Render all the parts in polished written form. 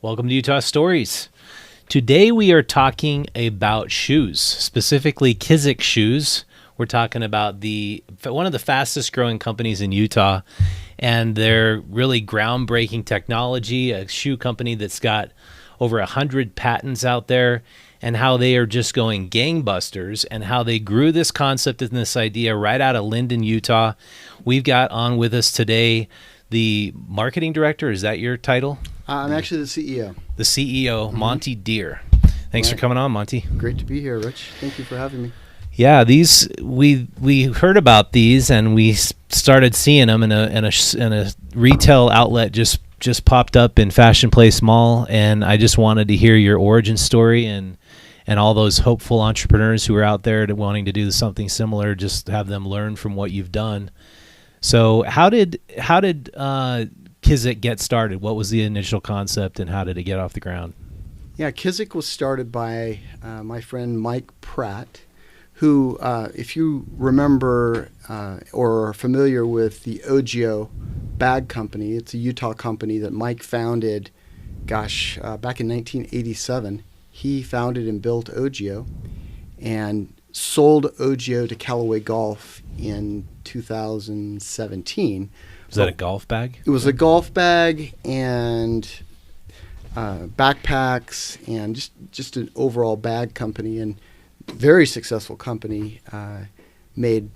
Welcome to Utah Stories. Today we are talking about shoes, specifically Kizik shoes. We're talking about one of the fastest growing companies in Utah, and their really groundbreaking technology, a shoe company that's got over 100 patents out there, and how they are just going gangbusters, and how they grew this concept and this idea right out of Linden, Utah. We've got on with us today the marketing director. Is that your title? I'm actually the CEO. The CEO, Monty Deer. Thanks for coming on, Monty. Great to be here, Rich. Thank you for having me. Yeah, these we heard about these, and we started seeing them in a retail outlet just popped up in Fashion Place Mall, and I just wanted to hear your origin story and all those hopeful entrepreneurs who are out there wanting to do something similar. Just have them learn from what you've done. So, how did Kizik get started? What was the initial concept, and how did it get off the ground? Yeah, Kizik was started by my friend Mike Pratt, who, if you remember or are familiar with the Ogio bag company, it's a Utah company that Mike founded, back in 1987. He founded and built Ogio and sold Ogio to Callaway Golf in 2017. Was that a golf bag? It was a golf bag and backpacks and just an overall bag company, and very successful company. Made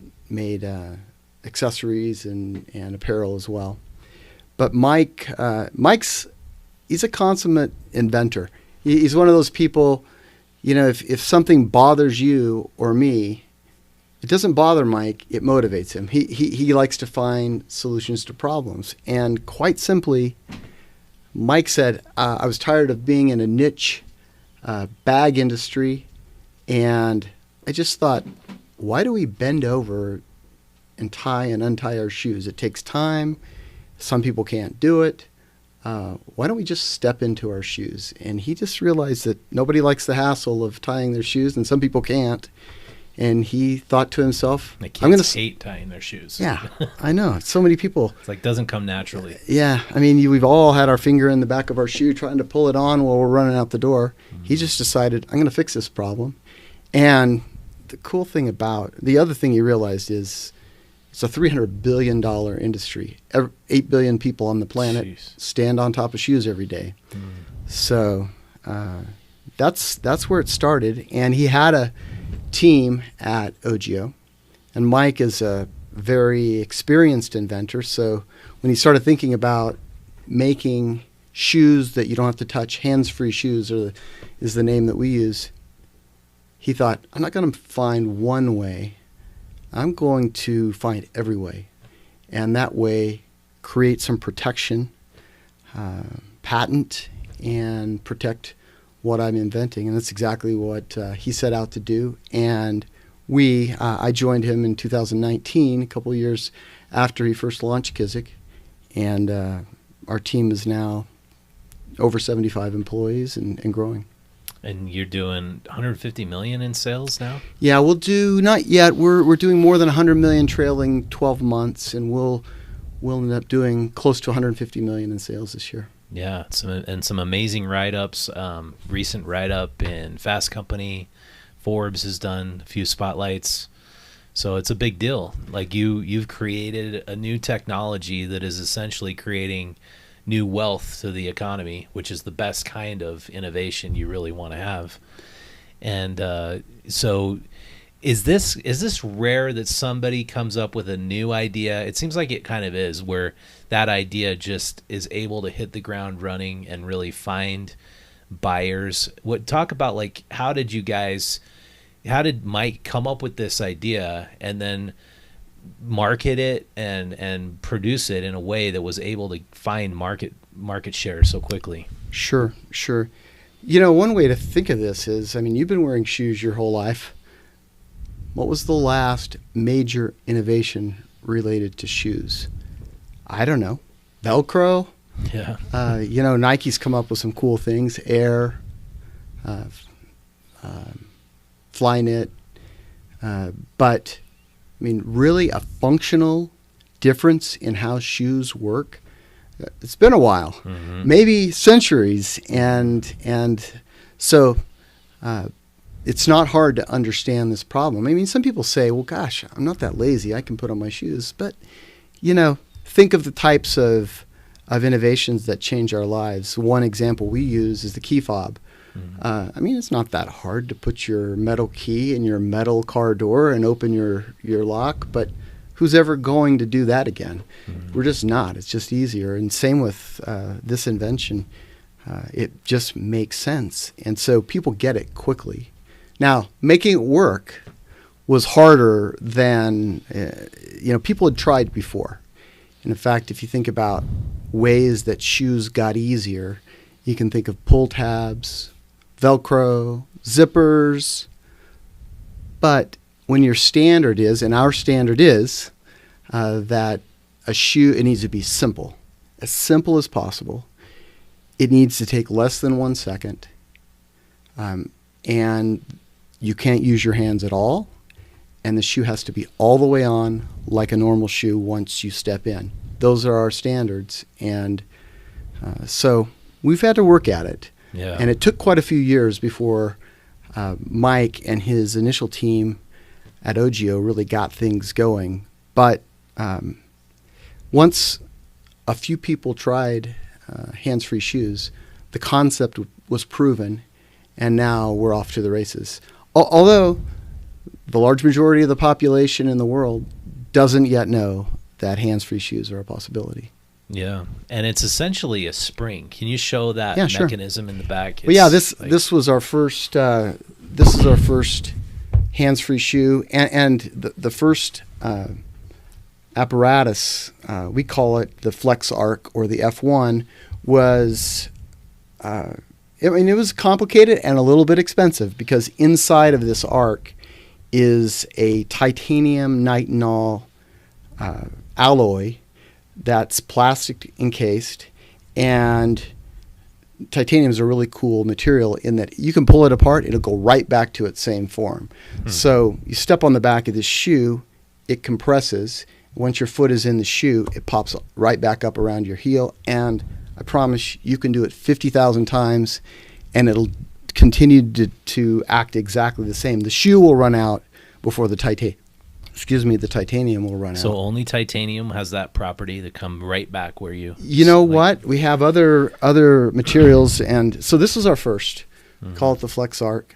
accessories and apparel as well. But Mike's he's a consummate inventor. He's one of those people, if something bothers you or me, it doesn't bother Mike, it motivates him. He likes to find solutions to problems. And quite simply, Mike said, I was tired of being in a niche bag industry, and I just thought, why do we bend over and tie and untie our shoes? It takes time. Some people can't do it. Why don't we just step into our shoes? And he just realized that nobody likes the hassle of tying their shoes, and some people can't. And he thought to himself, "The kids hate tying their shoes." Yeah, I know. So many people. It's like doesn't come naturally. Yeah, I mean, we've all had our finger in the back of our shoe trying to pull it on while we're running out the door. Mm-hmm. He just decided, I'm going to fix this problem. And the other thing he realized is it's a $300 billion industry. 8 billion people on the planet stand on top of shoes every day. Mm. So that's where it started. And he had a team at Ogio, and Mike is a very experienced inventor. So when he started thinking about making shoes that you don't have to touch, hands-free shoes is the name that we use, he thought, I'm not going to find one way. I'm going to find every way, and that way create some protection, patent, and protect what I'm inventing. And that's exactly what he set out to do. And I joined him in 2019, a couple of years after he first launched Kizik, and our team is now over 75 employees and growing. And you're doing 150 million in sales now? Yeah, we'll do, not yet. We're doing more than 100 million trailing 12 months, and we'll end up doing close to 150 million in sales this year. Yeah, some amazing write-ups. Recent write-up in Fast Company. Forbes has done a few spotlights. So it's a big deal. Like you've created a new technology that is essentially creating new wealth to the economy, which is the best kind of innovation you really want to have. And so is this rare that somebody comes up with a new idea? It seems like it kind of is, where that idea just is able to hit the ground running and really find buyers. Talk about, like, how did Mike come up with this idea and then market it and produce it in a way that was able to find market share so quickly? Sure. One way to think of this is, you've been wearing shoes your whole life. What was the last major innovation related to shoes? I don't know. Velcro? Yeah. Nike's come up with some cool things. Air, Flyknit. But, really a functional difference in how shoes work. It's been a while, maybe centuries, and so it's not hard to understand this problem. I mean, some people say, "Well, gosh, I'm not that lazy. I can put on my shoes." But think of the types of innovations that change our lives. One example we use is the key fob. I mean, it's not that hard to put your metal key in your metal car door and open your lock, but who's ever going to do that again? We're just not. It's just easier. And same with this invention. It just makes sense. And so people get it quickly. Now, making it work was harder than, people had tried before. And in fact, if you think about ways that shoes got easier, you can think of pull tabs, Velcro, zippers. But when your standard is, and our standard is, that a shoe, it needs to be simple as possible. It needs to take less than 1 second. And you can't use your hands at all. And the shoe has to be all the way on like a normal shoe once you step in. Those are our standards. And so we've had to work at it. Yeah. And it took quite a few years before Mike and his initial team at OGIO really got things going. But once a few people tried hands-free shoes, the concept was proven, and now we're off to the races. Although the large majority of the population in the world doesn't yet know that hands-free shoes are a possibility. Yeah, and it's essentially a spring. Can you show that mechanism in the back? Well, yeah, this was our first. This is our first hands-free shoe, and the first apparatus. We call it the Flex Arc or the F1. Was it was complicated and a little bit expensive because inside of this arc is a titanium nitinol alloy that's plastic encased, and titanium is a really cool material in that you can pull it apart, it'll go right back to its same form. So you step on the back of this shoe, it compresses. Once your foot is in the shoe, it pops right back up around your heel, and I promise you can do it 50,000 times and it'll continue to act exactly the same. The shoe will run out before the titanium will run out. So only titanium has that property to come right back where you... What? We have other materials, and so this is our first. Call it the Flex Arc.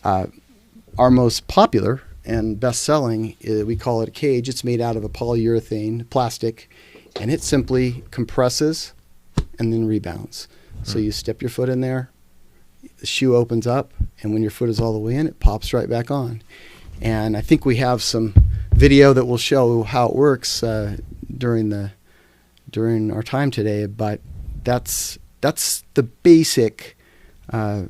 Our most popular and best-selling, we call it a cage. It's made out of a polyurethane plastic, and it simply compresses and then rebounds. So you step your foot in there, the shoe opens up, and when your foot is all the way in, it pops right back on. And I think we have some video that will show how it works during our time today. But that's the basic, the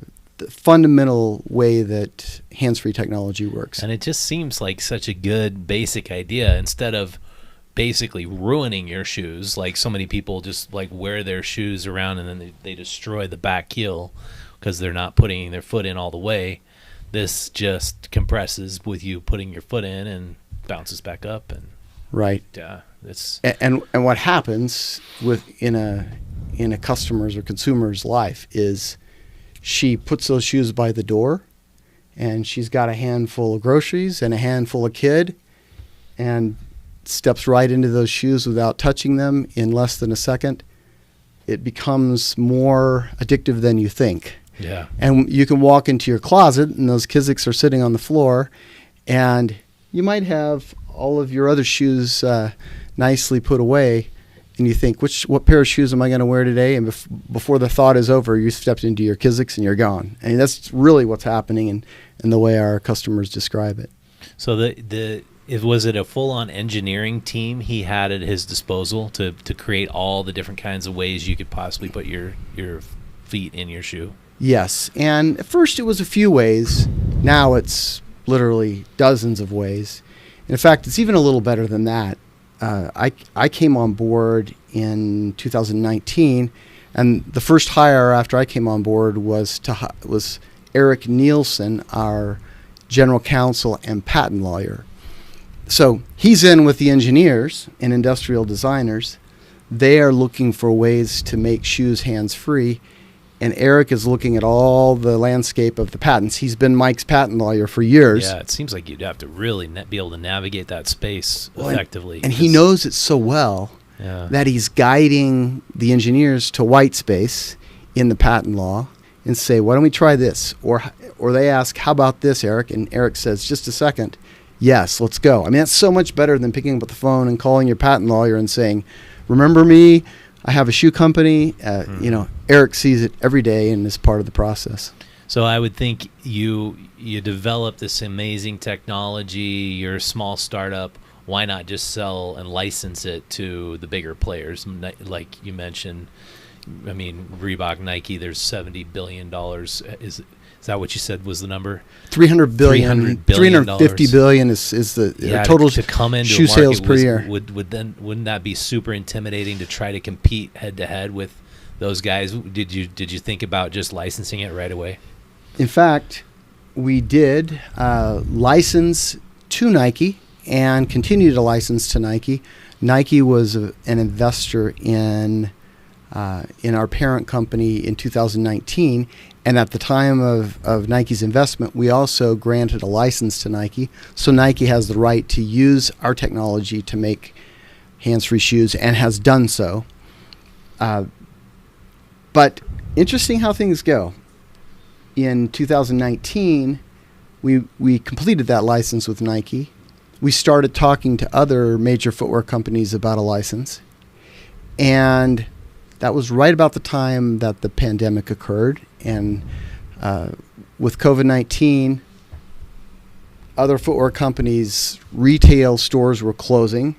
fundamental way that hands-free technology works. And it just seems like such a good basic idea. Instead of basically ruining your shoes, like so many people just like wear their shoes around and then they destroy the back heel because they're not putting their foot in all the way. This just compresses with you putting your foot in and bounces back up, and right. Yeah, it's and what happens in a customer's or consumer's life is she puts those shoes by the door, and she's got a handful of groceries and a handful of kid, and steps right into those shoes without touching them in less than a second. It becomes more addictive than you think. Yeah. And you can walk into your closet and those Kiziks are sitting on the floor, and you might have all of your other shoes nicely put away, and you think, what pair of shoes am I going to wear today? And before the thought is over, you stepped into your Kiziks and you're gone. And that's really what's happening in the way our customers describe it. So was it a full-on engineering team he had at his disposal to create all the different kinds of ways you could possibly put your feet in your shoe? Yes, and at first it was a few ways. Now it's literally dozens of ways. In fact, it's even a little better than that. I came on board in 2019, and the first hire after I came on board was Eric Nielsen, our general counsel and patent lawyer. So he's in with the engineers and industrial designers, they are looking for ways to make shoes hands-free, and Eric is looking at all the landscape of the patents. He's been Mike's patent lawyer for years. Yeah, it seems like you'd have to really be able to navigate that space effectively. And he knows it so well that he's guiding the engineers to white space in the patent law and say, why don't we try this? Or they ask, how about this, Eric? And Eric says, just a second. Yes, let's go. I mean, that's so much better than picking up the phone and calling your patent lawyer and saying, remember me? I have a shoe company. Eric sees it every day and is part of the process. So I would think you develop this amazing technology. You're a small startup. Why not just sell and license it to the bigger players? Like you mentioned, I mean, Reebok, Nike, there's $70 billion. Is that what you said was the number? $300 billion. $350 billion is the total to come into shoe sales per year. Wouldn't that be super intimidating to try to compete head to head with those guys? Did you think about just licensing it right away? In fact, we did license to Nike and continue to license to Nike. Nike was an investor in our parent company in 2019. And at the time of Nike's investment, we also granted a license to Nike. So Nike has the right to use our technology to make hands-free shoes and has done so. But interesting how things go. In 2019, we completed that license with Nike. We started talking to other major footwear companies about a license. And that was right about the time that the pandemic occurred. And with COVID-19, other footwear companies' retail stores were closing.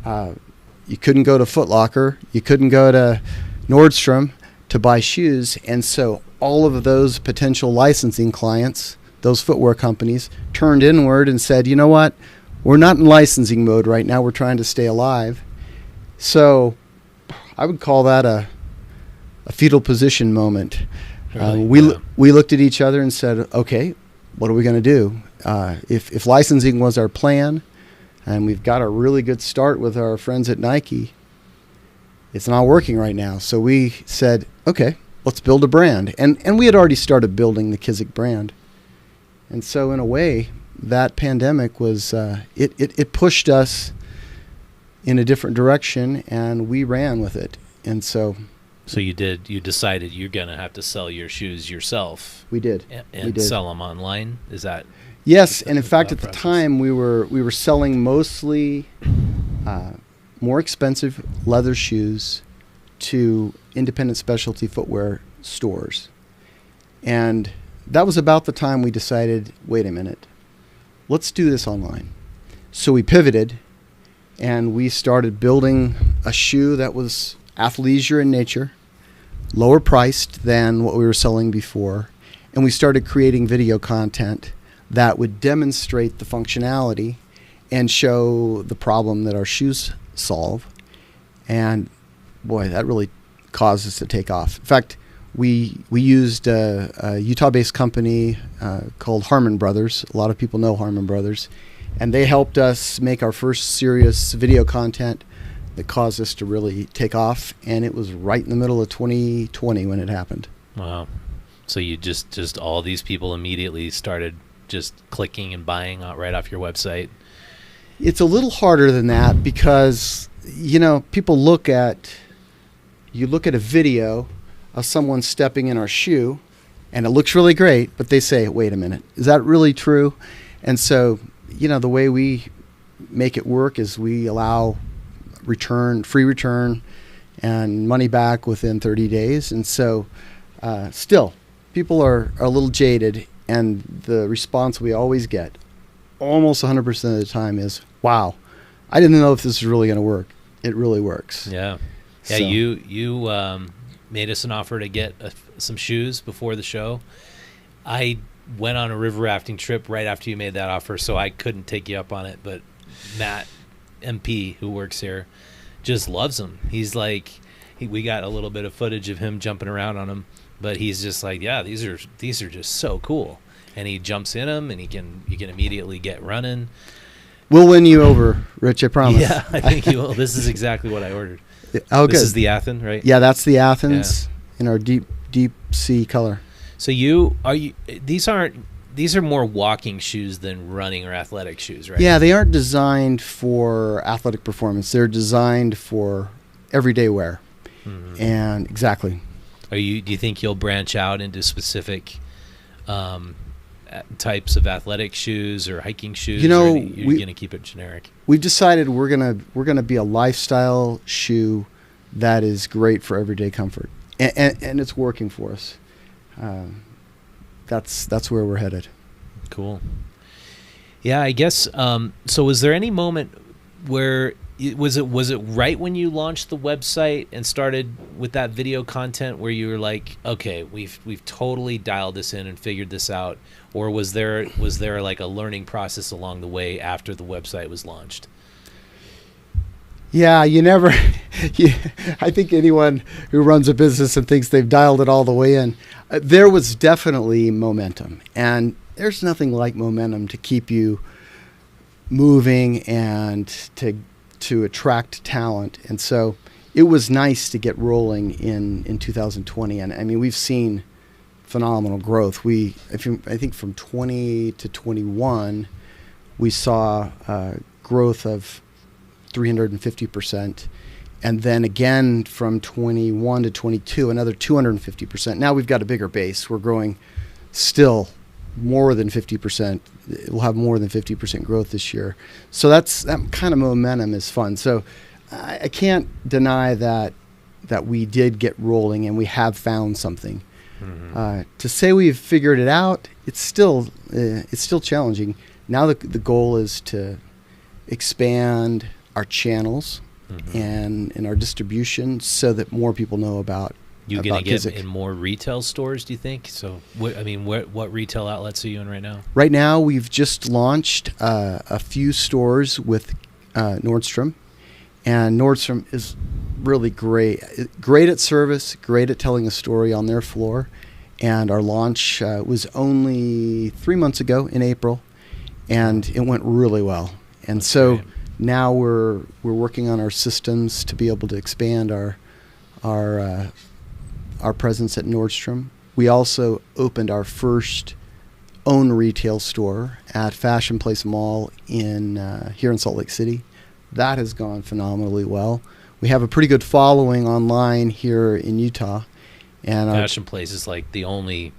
You couldn't go to Foot Locker. You couldn't go to Nordstrom to buy shoes. And so all of those potential licensing clients, those footwear companies, turned inward and said, you know what? We're not in licensing mode right now. We're trying to stay alive. So I would call that a fetal position moment. Really? We looked at each other and said, okay, what are we going to do? If licensing was our plan, and we've got a really good start with our friends at Nike, it's not working right now. So we said, okay, let's build a brand. And we had already started building the Kizik brand. And so in a way, that pandemic was, it pushed us in a different direction, and we ran with it. And so you decided you're going to have to sell your shoes yourself. We did. And sell them online? Is that? Yes, and in fact, at the time, we were selling mostly more expensive leather shoes to independent specialty footwear stores. And that was about the time we decided, wait a minute, let's do this online. So we pivoted, and we started building a shoe that was athleisure in nature, lower priced than what we were selling before, and we started creating video content that would demonstrate the functionality and show the problem that our shoes solve. And boy, that really caused us to take off. In fact, we used a Utah-based company called Harmon Brothers. A lot of people know Harmon Brothers. And they helped us make our first serious video content that caused us to really take off. And it was right in the middle of 2020 when it happened. Wow. So you just all these people immediately started just clicking and buying right off your website? It's a little harder than that because, people look at a video of someone stepping in our shoe and it looks really great, but they say, wait a minute, is that really true? And so, the way we make it work is we allow free return and money back within 30 days. And so still, people are a little jaded, and the response we always get almost 100% of the time is, wow, I didn't know if this is really going to work. It really works. Yeah. Yeah, so. You made us an offer to get some shoes before the show. I went on a river rafting trip right after you made that offer, so I couldn't take you up on it. But Matt, MP, who works here, just loves them. He's like, we got a little bit of footage of him jumping around on them, but he's just like, yeah, these are just so cool. And he jumps in them, and you can immediately get running. We'll win you over, Rich, I promise. Yeah, I think you will. This is exactly what I ordered. Oh, This good. is the Athens, right? Yeah, that's the Athens in our deep sea color. So these are more walking shoes than running or athletic shoes, right? Yeah, they aren't designed for athletic performance. They're designed for everyday wear. Mm-hmm. And exactly. Do you think you'll branch out into specific types of athletic shoes or hiking shoes? You know, or you're going to keep it generic? We've decided we're gonna be a lifestyle shoe that is great for everyday comfort, and it's working for us. That's where we're headed. Cool. Yeah, I guess. So, was there any moment where was it right when you launched the website and started with that video content where you were like, okay, we've totally dialed this in and figured this out, or was there like a learning process along the way after the website was launched? Yeah, you never. I think anyone who runs a business and thinks they've dialed it all the way in, there was definitely momentum, and there's nothing like momentum to keep you moving and to attract talent. And so it was nice to get rolling in 2020. And I mean, we've seen phenomenal growth. I think from 20 to 21, we saw growth of 350%. And then again from 21 to 22, another 250%. Now we've got a bigger base. We're growing still more than 50%. We'll have more than 50% growth this year. So that kind of momentum is fun. So I can't deny that we did get rolling and we have found something. Mm-hmm. To say we've figured it out, it's still challenging. Now the goal is to expand our channels and our distribution so that more people know about. You going to get Kizik. In more retail stores, do you think? So, what retail outlets are you in right now? Right now, we've just launched a few stores with Nordstrom, and Nordstrom is really great at service, great at telling a story on their floor. And our launch was only 3 months ago in April, and it went really well. And that's so great. Now we're working on our systems to be able to expand our presence at Nordstrom. We also opened our first own retail store at Fashion Place Mall here in Salt Lake City. That has gone phenomenally well. We have a pretty good following online here in Utah. And Fashion Place is like the only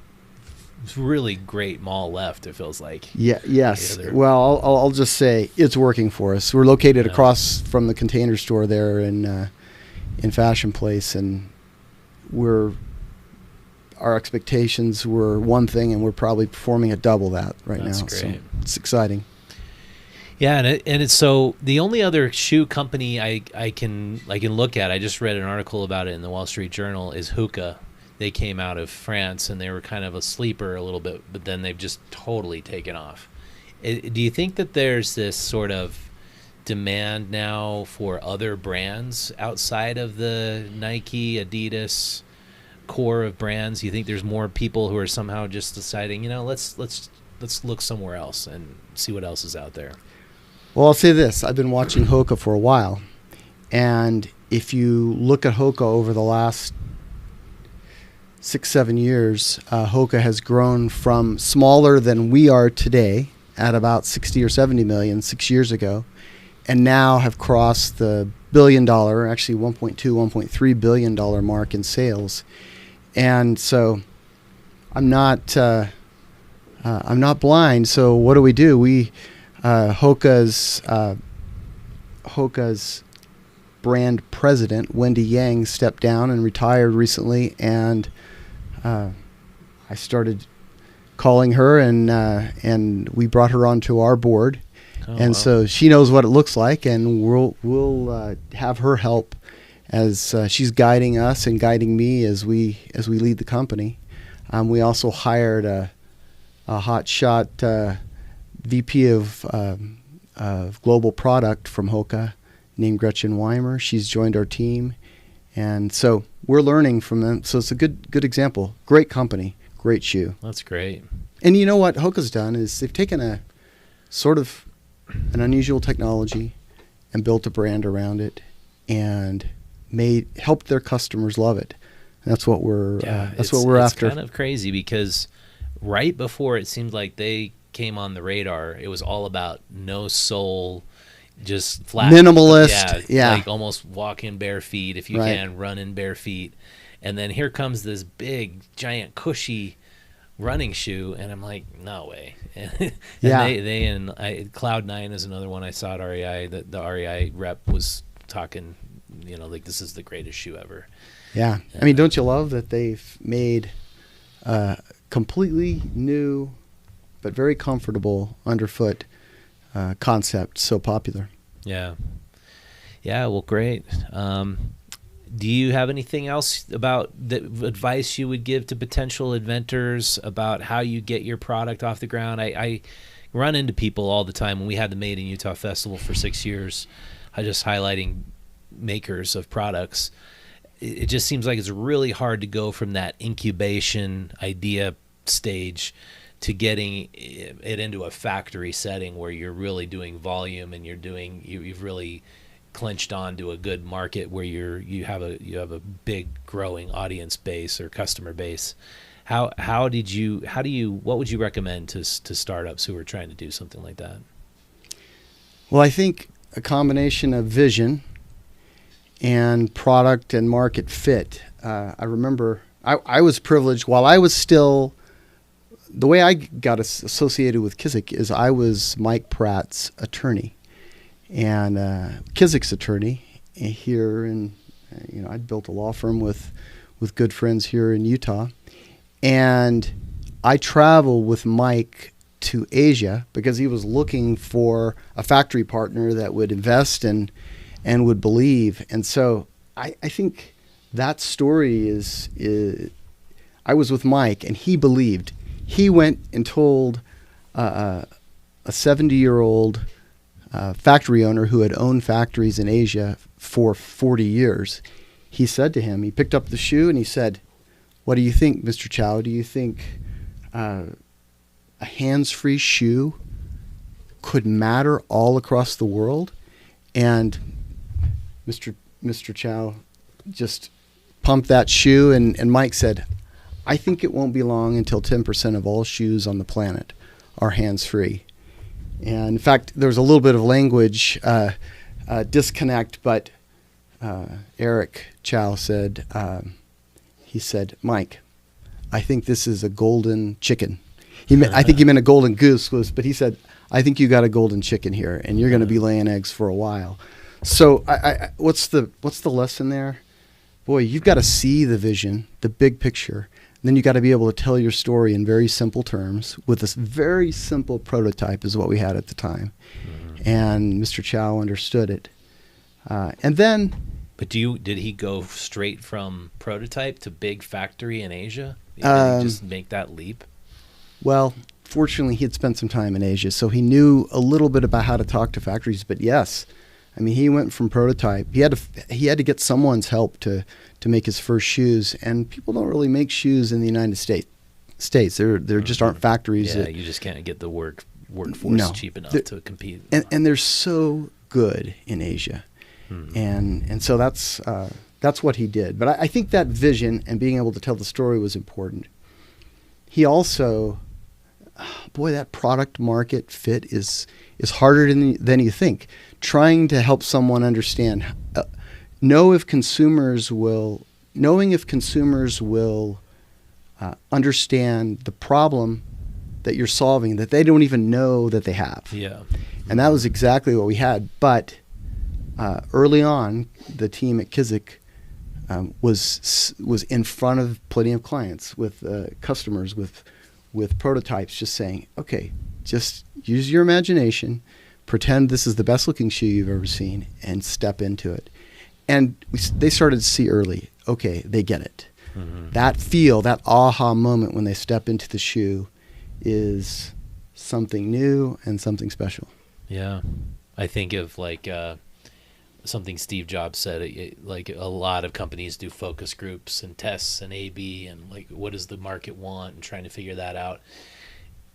really great mall left, it feels like. Yes. Well, I'll just say it's working for us. We're located across from the Container Store there in Fashion Place, and our expectations were one thing, and we're probably performing at double that right now. That's great. So it's exciting. Yeah, and it's so the only other shoe company I can look at. I just read an article about it in the Wall Street Journal. Is Hoka. They came out of France and they were kind of a sleeper a little bit, but then they've just totally taken off. Do you think that there's this sort of demand now for other brands outside of the Nike, Adidas core of brands? You think there's more people who are somehow just deciding, let's look somewhere else and see what else is out there? Well, I'll say this. I've been watching Hoka for a while, and if you look at Hoka over the last 6-7 years, Hoka has grown from smaller than we are today at about 60 or 70 million 6 years ago, and now have crossed the $1 billion, actually $1.3 billion mark in sales. And so I'm not blind. So what do? We Hoka's brand president, Wendy Yang, stepped down and retired recently, and I started calling her, and we brought her onto our board. So she knows what it looks like, and we'll have her help as she's guiding us and guiding me as we lead the company. We also hired a hotshot VP of global product from Hoka named Gretchen Weimer. She's joined our team, and so we're learning from them. So it's a good example. Great company, great shoe. That's great. And you know what Hoka's done is they've taken a sort of an unusual technology and built a brand around it, and helped their customers love it. And that's what we're it's after. It's kind of crazy because right before it seemed like they came on the radar, it was all about no sole, just flat minimalist. Yeah. Like almost walk in bare feet if you can, run in bare feet. And then here comes this big, giant, cushy running shoe, and I'm like, no way. And Cloud9 is another one I saw at REI. The REI rep was talking, like this is the greatest shoe ever. Yeah. I mean, don't you love that they've made completely new but very comfortable underfoot concept so popular? Yeah. Yeah, well, great. Do you have anything else about the advice you would give to potential inventors about how you get your product off the ground? I run into people all the time. When we had the Made in Utah Festival for 6 years, I just highlighting makers of products. It just seems like it's really hard to go from that incubation idea stage to getting it into a factory setting where you're really doing volume and you've really clinched on to a good market where you have a big growing audience base or customer base. What would you recommend to startups who are trying to do something like that? Well, I think a combination of vision and product and market fit. I remember I was privileged while I was still, the way I got associated with Kizik is I was Mike Pratt's attorney, and Kizik's attorney here I'd built a law firm with good friends here in Utah, and I traveled with Mike to Asia because he was looking for a factory partner that would invest and would believe. And so I think that story is I was with Mike and he believed. He went and told a 70-year-old factory owner who had owned factories in Asia for 40 years. He said to him, he picked up the shoe and he said, "What do you think, Mr. Chow? Do you think a hands-free shoe could matter all across the world?" And Mr. Chow just pumped that shoe, and Mike said, "I think it won't be long until 10% of all shoes on the planet are hands-free." And in fact, there was a little bit of language disconnect, but Eric Chow said, he said, "Mike, I think this is a golden chicken." I think he meant a golden goose, but he said, "I think you got a golden chicken here, and you're going to be laying eggs for a while." So what's the lesson there? Boy, you've got to see the vision, the big picture. And then you got to be able to tell your story in very simple terms with this very simple prototype is what we had at the time. Mm-hmm. And Mr. Chow understood it. And then... But did he go straight from prototype to big factory in Asia? Did he just make that leap? Well, fortunately, he had spent some time in Asia, so he knew a little bit about how to talk to factories. But yes, I mean, he went from prototype. He had to get someone's help to make his first shoes, and people don't really make shoes in the United States. There just aren't factories. Yeah, you just can't get the workforce cheap enough to compete. And they're so good in Asia, and so that's what he did. But I think that vision and being able to tell the story was important. He also, boy, that product market fit is harder than you think. Trying to help someone understand, knowing if consumers will understand the problem that you're solving that they don't even know that they have. Yeah, and that was exactly what we had. But early on, the team at Kizik was in front of plenty of clients with customers with prototypes, just saying, okay, just use your imagination. Pretend this is the best looking shoe you've ever seen and step into it. And they started to see early, okay, they get it. Mm-hmm. That aha moment when they step into the shoe is something new and something special. Yeah. I think of something Steve Jobs said, like a lot of companies do focus groups and tests and A/B and like what does the market want and trying to figure that out.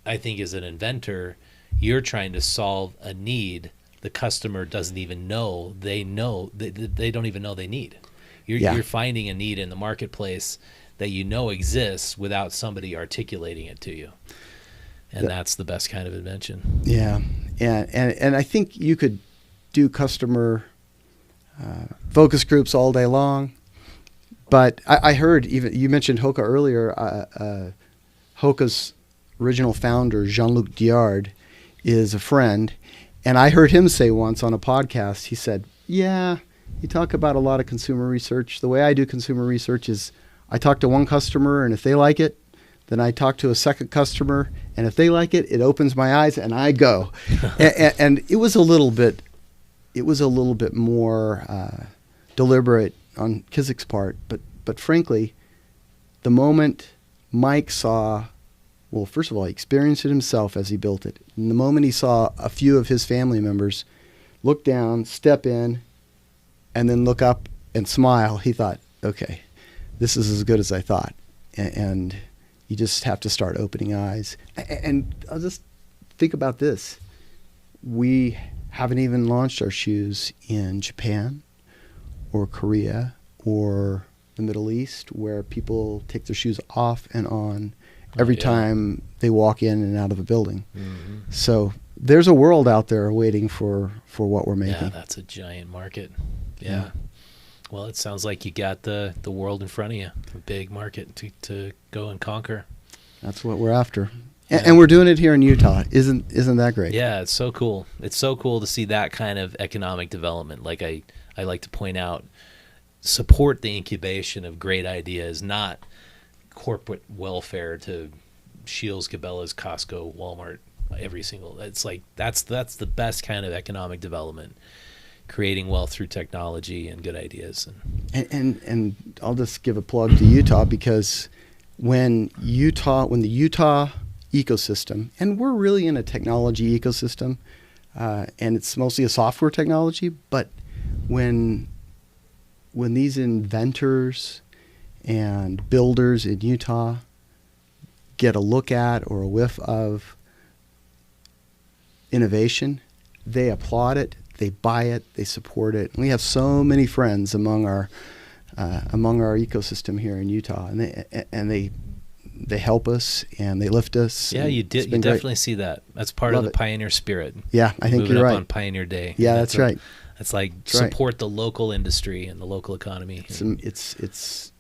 I think as an inventor, you're trying to solve a need the customer doesn't even know they don't even know they need. You're finding a need in the marketplace that you know exists without somebody articulating it to you. And that's the best kind of invention. Yeah. And I think you could do customer focus groups all day long. But I heard, even you mentioned Hoka earlier. Hoka's original founder, Jean-Luc Diard, is a friend. And I heard him say once on a podcast, he said, yeah, you talk about a lot of consumer research. The way I do consumer research is I talk to one customer, and if they like it, then I talk to a second customer, and if they like it, it opens my eyes, and I go. and it was a little bit more deliberate on Kizik's part, but frankly, the moment Mike saw, well, first of all, he experienced it himself as he built it. And the moment he saw a few of his family members look down, step in, and then look up and smile, he thought, okay, this is as good as I thought. And you just have to start opening eyes. And I'll just think about this. We haven't even launched our shoes in Japan or Korea or the Middle East, where people take their shoes off and on every time they walk in and out of a building. Mm-hmm. So there's a world out there waiting for what we're making. Yeah, that's a giant market. Yeah. Well, it sounds like you got the world in front of you, a big market to go and conquer. That's what we're after. And we're doing it here in Utah. Isn't that great? Yeah, it's so cool. It's so cool to see that kind of economic development. Like I like to point out, support the incubation of great ideas, not corporate welfare to Scheels, Cabela's, Costco, Walmart, every single. It's like that's the best kind of economic development, creating wealth through technology and good ideas. And I'll just give a plug to Utah, because when the Utah ecosystem, and we're really in a technology ecosystem, and it's mostly a software technology, but when these inventors and builders in Utah get a look at or a whiff of innovation, they applaud it, they buy it, they support it. And we have so many friends among our ecosystem here in Utah, and they help us and they lift us. Yeah, you definitely see that. That's part of the pioneer spirit. Yeah, I think you're right. On Pioneer Day. Yeah, that's right. It's like support the local industry and the local economy. It's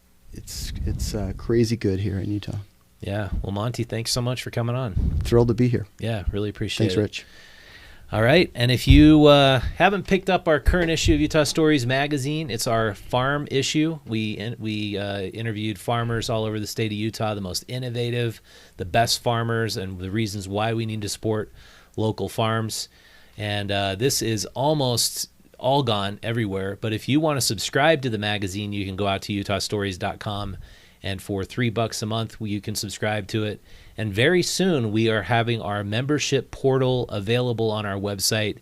crazy good here in Utah. Yeah. Well, Monty, thanks so much for coming on. Thrilled to be here. Yeah, really appreciate it. Thanks, Rich. All right. And if you haven't picked up our current issue of Utah Stories magazine, it's our farm issue. We interviewed farmers all over the state of Utah, the most innovative, the best farmers, and the reasons why we need to support local farms. And this is almost all gone everywhere. But if you want to subscribe to the magazine, you can go out to utahstories.com, and for $3 a month, you can subscribe to it. And very soon, we are having our membership portal available on our website.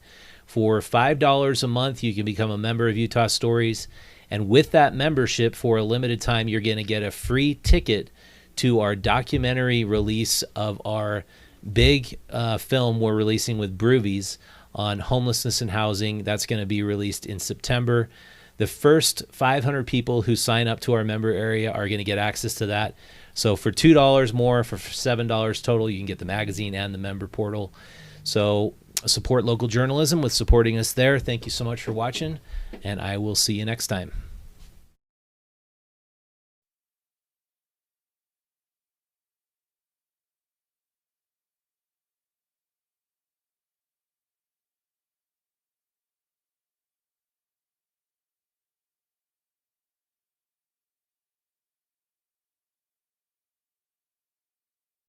For $5 a month, you can become a member of Utah Stories. And with that membership, for a limited time, you're going to get a free ticket to our documentary release of our big film we're releasing with Broovies on homelessness and housing. That's going to be released in September. The first 500 people who sign up to our member area are going to get access to that. So for $2 more, for $7 total, you can get the magazine and the member portal. So support local journalism with supporting us there. Thank you so much for watching, and I will see you next time.